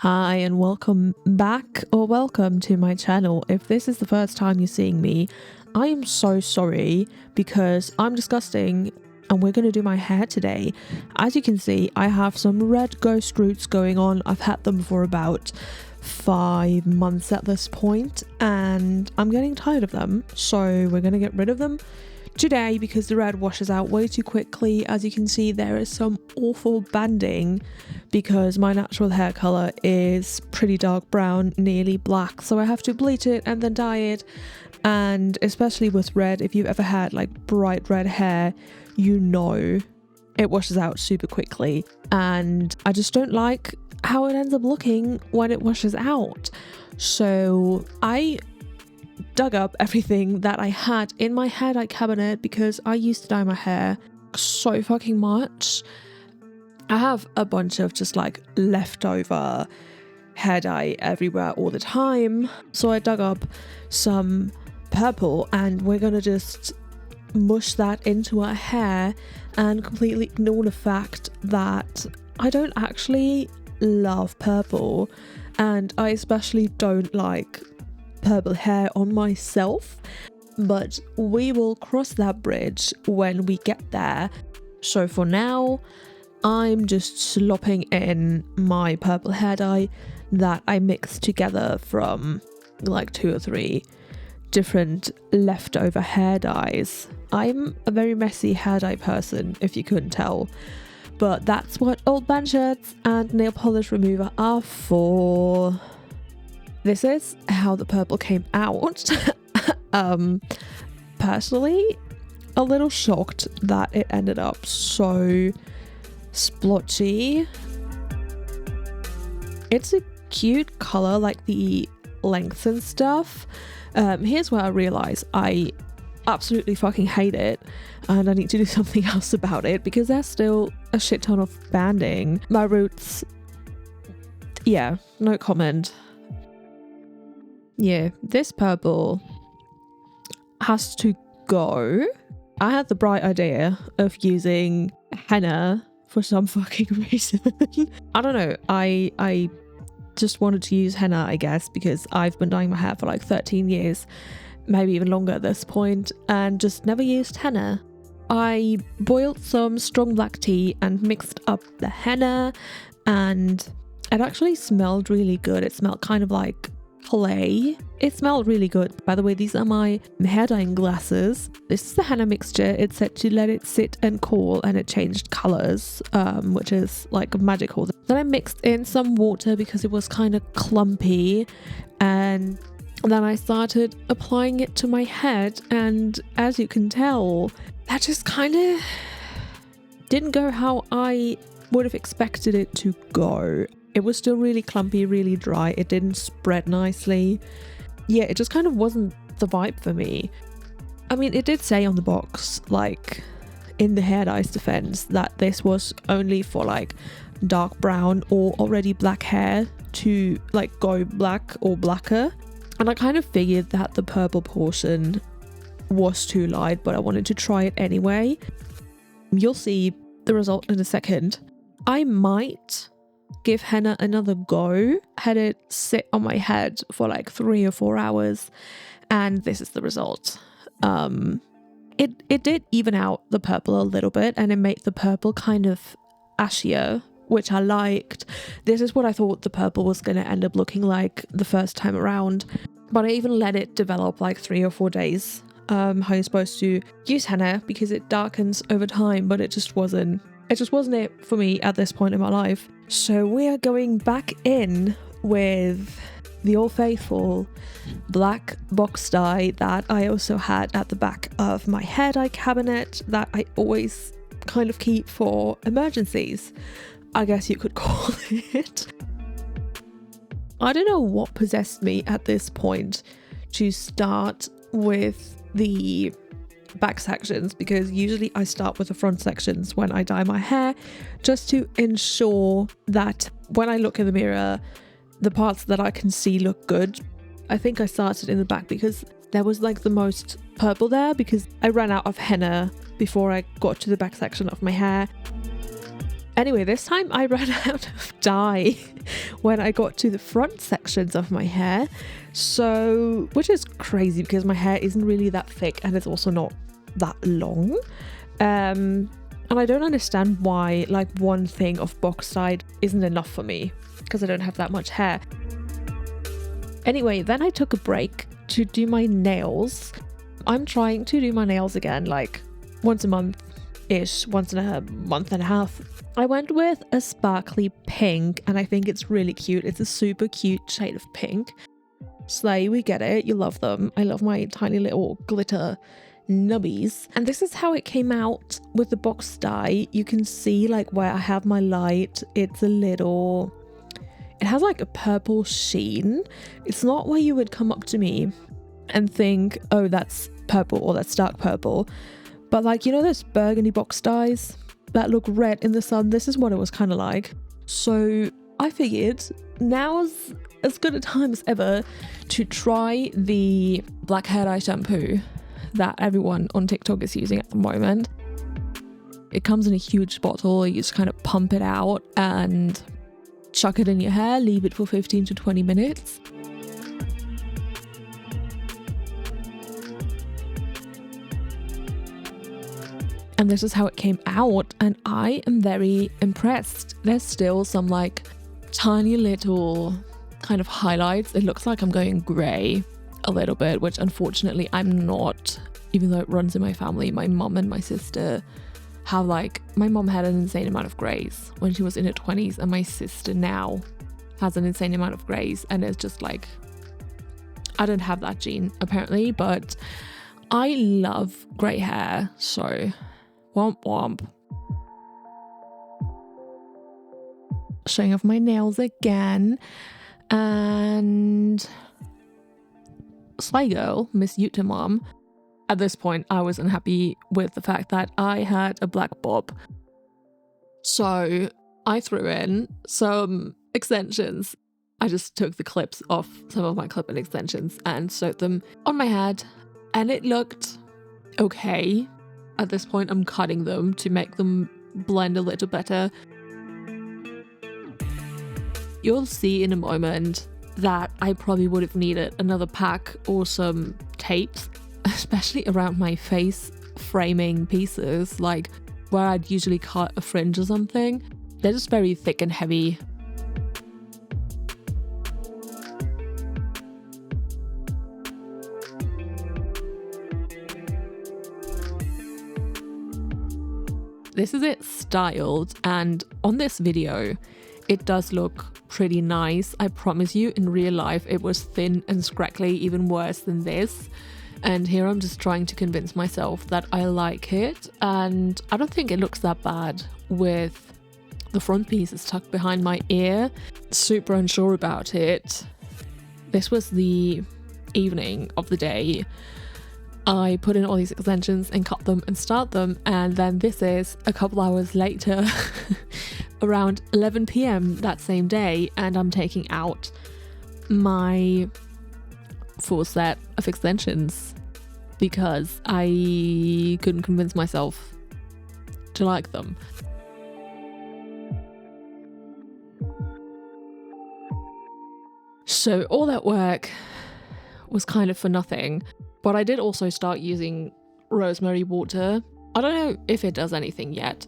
Hi and welcome back, or welcome to my channel. If this is the first time you're seeing me, I am so sorry because I'm disgusting and we're going to do my hair today. As you can see, I have some red ghost roots going on. I've had them for about 5 months at this point and I'm getting tired of them, so we're going to get rid of them today because the red washes out way too quickly. As you can see, there is some awful banding because my natural hair color is pretty dark brown, nearly black, so I have to bleach it and then dye it. And especially with red, if you've ever had like bright red hair, you know it washes out super quickly, and I just don't like how it ends up looking when it washes out. So I dug up everything that I had in my hair dye cabinet because I used to dye my hair so fucking much. I have a bunch of just like leftover hair dye everywhere all the time, so I dug up some purple and we're gonna just mush that into our hair and completely ignore the fact that I don't actually love purple, and I especially don't like purple hair on myself, but we will cross that bridge when we get there. So for now, I'm just slopping in my purple hair dye that I mixed together from like 2 or 3 different leftover hair dyes. I'm a very messy hair dye person, if you couldn't tell, but that's what old band shirts and nail polish remover are for. This is how the purple came out. Personally, a little shocked that it ended up so splotchy. It's a cute color, like the lengths and stuff. Here's where I realize I absolutely fucking hate it and I need to do something else about it because there's still a shit ton of banding. My roots, yeah, no comment. Yeah, this purple has to go. I had the bright idea of using henna for some fucking reason. I don't know, I just wanted to use henna, I guess, because I've been dyeing my hair for like 13 years, maybe even longer at this point, and just never used henna. I boiled some strong black tea and mixed up the henna, and it actually smelled really good. It smelled kind of like clay. It smelled really good. By the way, these are my hair dyeing glasses. This is the henna mixture. It's set to let it sit and cool, and it changed colors, which is like magical. Then I mixed in some water because it was kind of clumpy, and then I started applying it to my head, and as you can tell, that just kind of didn't go how I would have expected it to go. It was still really clumpy, really dry. It didn't spread nicely. Yeah, it just kind of wasn't the vibe for me. I mean, it did say on the box, like in the hair dye's defense, that this was only for like dark brown or already black hair to like go black or blacker. And I kind of figured that the purple portion was too light, but I wanted to try it anyway. You'll see the result in a second. I might give henna another go. Had it sit on my head for like 3 or 4 hours, and this is the result. It did even out the purple a little bit, and it made the purple kind of ashier, which I liked. This is what I thought the purple was going to end up looking like the first time around, but I even let it develop like 3 or 4 days. How you're supposed to use henna because it darkens over time, but it just wasn't it for me at this point in my life. So we are going back in with the old faithful black box dye that I also had at the back of my hair dye cabinet that I always kind of keep for emergencies, I guess you could call it. I don't know what possessed me at this point to start with the back sections, because usually I start with the front sections when I dye my hair, just to ensure that when I look in the mirror, the parts that I can see look good. I think I started in the back because there was like the most purple there, because I ran out of henna before I got to the back section of my hair. Anyway, this time I ran out of dye when I got to the front sections of my hair. So, which is crazy because my hair isn't really that thick and it's also not that long. And I don't understand why like one thing of box dye isn't enough for me because I don't have that much hair. Anyway, then I took a break to do my nails. I'm trying to do my nails again like once a month-ish, once in a month and a half. I went with a sparkly pink and I think it's really cute. It's a super cute shade of pink. Slay, we get it. You love them. I love my tiny little glitter nubbies. And this is how it came out with the box dye. You can see like where I have my light. It has like a purple sheen. It's not where you would come up to me and think, oh, that's purple or that's dark purple. But like, you know those burgundy box dyes that look red in the sun? This is what it was kind of like. So I figured now's as good a time as ever to try the black hair dye shampoo that everyone on TikTok is using at the moment. It comes in a huge bottle. You just kind of pump it out and chuck it in your hair, leave it for 15 to 20 minutes. And this is how it came out, and I am very impressed. There's still some like tiny little kind of highlights. It looks like I'm going grey a little bit, which unfortunately I'm not, even though it runs in my family. My mum and my sister have like, my mum had an insane amount of greys when she was in her 20s, and my sister now has an insane amount of greys, and it's just like, I don't have that gene apparently, but I love grey hair, so womp womp. Showing off my nails again, and slay girl, Miss Utah Mom. At this point, I was unhappy with the fact that I had a black bob. So I threw in some extensions. I just took the clips off some of my clip-in extensions and sewed them on my head, and it looked okay. At this point, I'm cutting them to make them blend a little better. You'll see in a moment that I probably would have needed another pack or some tapes, especially around my face framing pieces, like where I'd usually cut a fringe or something. They're just very thick and heavy. This is it styled, and on this video it does look pretty nice. I promise you, in real life it was thin and scraggly, even worse than this. And here I'm just trying to convince myself that I like it, and I don't think it looks that bad with the front pieces tucked behind my ear. Super unsure about it. This was the evening of the day. I put in all these extensions and cut them and styled them, and then this is a couple hours later around 11 p.m. that same day, and I'm taking out my full set of extensions because I couldn't convince myself to like them. So all that work was kind of for nothing. But I did also start using rosemary water. I don't know if it does anything yet,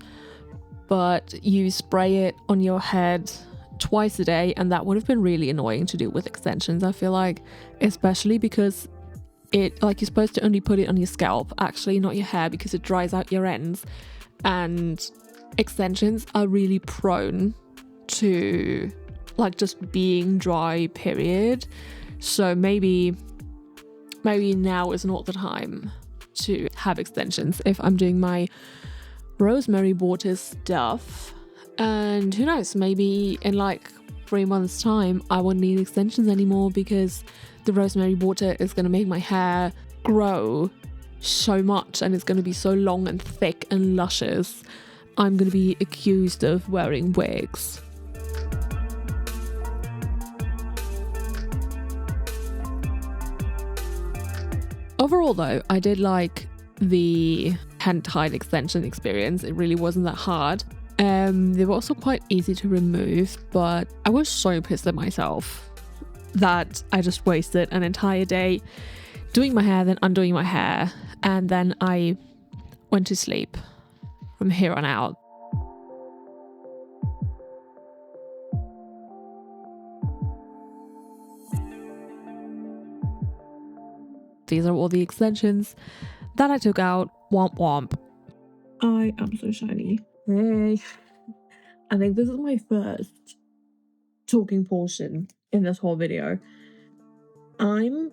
but you spray it on your head twice a day, and that would have been really annoying to do with extensions, I feel like, especially because it, like, you're supposed to only put it on your scalp, actually, not your hair, because it dries out your ends, and extensions are really prone to like just being dry, period. So maybe now is not the time to have extensions if I'm doing my rosemary water stuff. And who knows, maybe in like 3 months time I won't need extensions anymore because the rosemary water is going to make my hair grow so much, and it's going to be so long and thick and luscious. I'm going to be accused of wearing wigs. Overall though, I did like the hand-tied extension experience. It really wasn't that hard. They were also quite easy to remove, but I was so pissed at myself that I just wasted an entire day doing my hair, then undoing my hair, and then I went to sleep from here on out. These are all the extensions that I took out. Womp womp. I am so shiny. Hey. I think this is my first talking portion in this whole video. I'm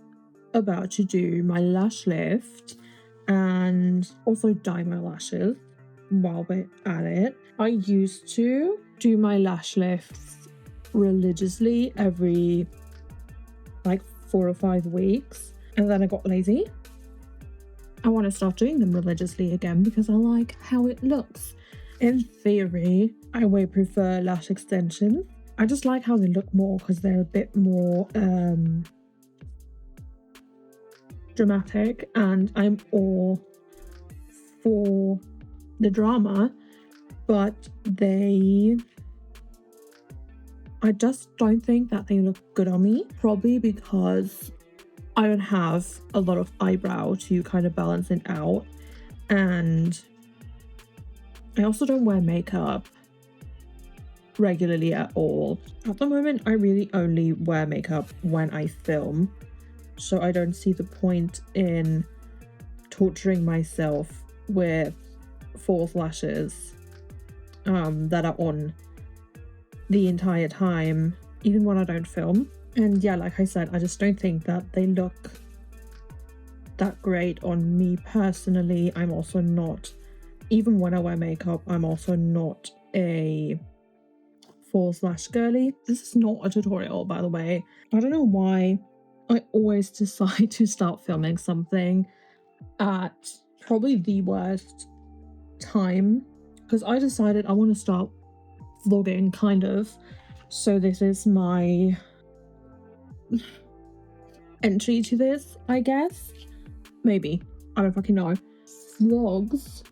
about to do my lash lift and also dye my lashes while we're at it. I used to do my lash lifts religiously every like 4 or 5 weeks, and then I got lazy. I want to start doing them religiously again because I like how it looks. In theory, I way prefer lash extensions. I just like how they look more because they're a bit more dramatic, and I'm all for the drama, but I just don't think that they look good on me, probably because I don't have a lot of eyebrow to kind of balance it out, and I also don't wear makeup regularly at all. At the moment, I really only wear makeup when I film, so I don't see the point in torturing myself with false lashes that are on the entire time, even when I don't film. And yeah, like I said, I just don't think that they look that great on me personally. I'm also not, even when I wear makeup, I'm also not a false lash girly. This is not a tutorial, by the way. I don't know why I always decide to start filming something at probably the worst time, because I decided I want to start vlogging, kind of. So this is my entry to this, I guess. Maybe. I don't fucking know. Vlogs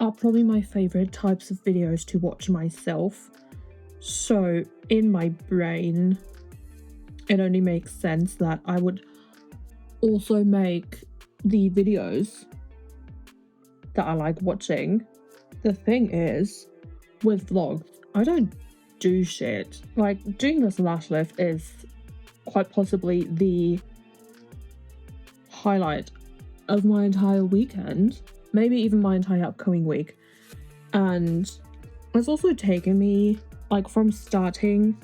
are probably my favorite types of videos to watch myself. So in my brain, it only makes sense that I would also make the videos that I like watching. The thing is, with vlogs, I don't do shit. Like, doing this lash lift is quite possibly the highlight of my entire weekend, maybe even my entire upcoming week. And it's also taken me, like, from starting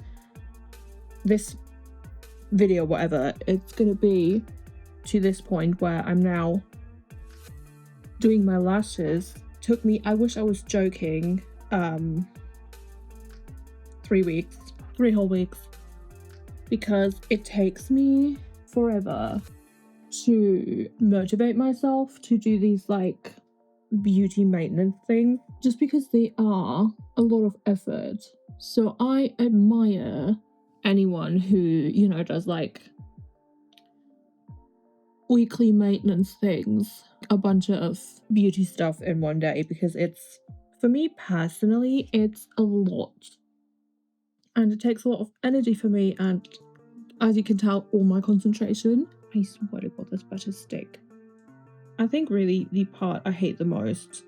this video, whatever it's gonna be, to this point where I'm now doing my lashes. Took me, I wish I was joking, 3 whole weeks, because it takes me forever to motivate myself to do these like beauty maintenance things, just because they are a lot of effort. So I admire anyone who, you know, does like weekly maintenance things, a bunch of beauty stuff in one day, because it's, for me personally, it's a lot. And it takes a lot of energy for me, and as you can tell, all my concentration. I swear to God, this better stick. I think really the part I hate the most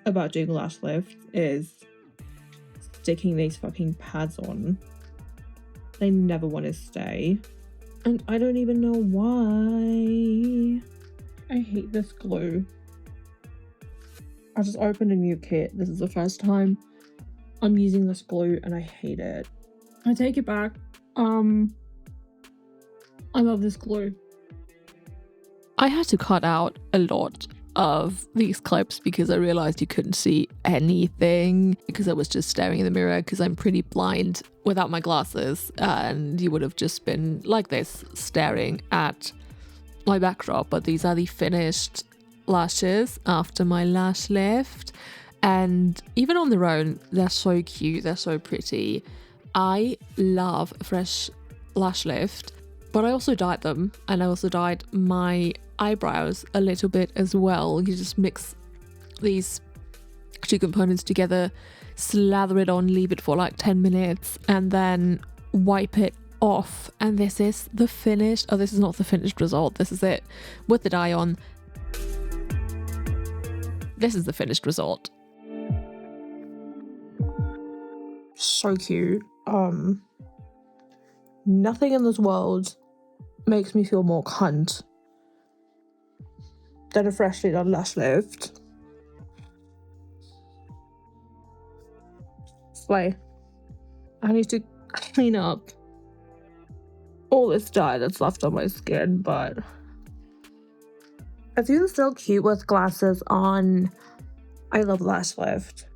about doing lash lifts is sticking these fucking pads on. They never want to stay. And I don't even know why. I hate this glue. I just opened a new kit. This is the first time I'm using this glue and I hate it. I take it back. I love this glue. I had to cut out a lot of these clips because I realized you couldn't see anything, because I was just staring in the mirror, because I'm pretty blind without my glasses, and you would have just been like this staring at my backdrop. But these are the finished lashes after my lash lift, and even on their own, they're so cute, they're so pretty. I love a fresh lash lift, but I also dyed them, and I also dyed my eyebrows a little bit as well. You just mix these two components together, slather it on, leave it for like 10 minutes, and then wipe it off. And this is the finished, oh, this is not the finished result, this is it with the dye on. This is the finished result. So cute. Nothing in this world makes me feel more cunt than a freshly done lash lift. Slay. I need to clean up all this dye that's left on my skin, but I think it's still cute with glasses on. I love lash lift.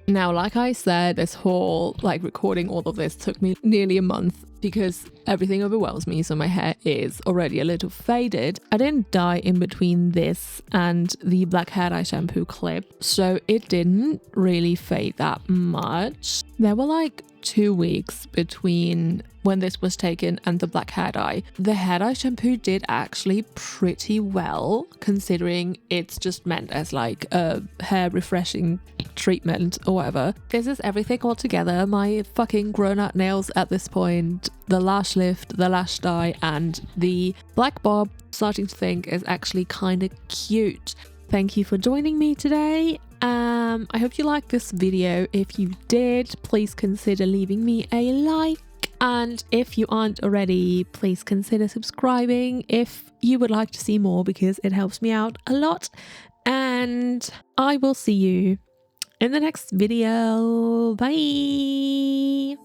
Now, like I said, this whole recording all of this took me nearly a month because everything overwhelms me, so my hair is already a little faded. I didn't dye in between this and the black hair dye shampoo clip, so it didn't really fade that much. There were 2 weeks between when this was taken and the black hair dye. The hair dye shampoo did actually pretty well, considering it's just meant as a hair refreshing treatment or whatever. This is everything all together. My fucking grown out nails at this point, the lash lift, the lash dye, and the black bob, starting to think is actually kind of cute. Thank you for joining me today. I hope you liked this video. If you did, please consider leaving me a like. And if you aren't already, please consider subscribing if you would like to see more, because it helps me out a lot. And I will see you in the next video. Bye.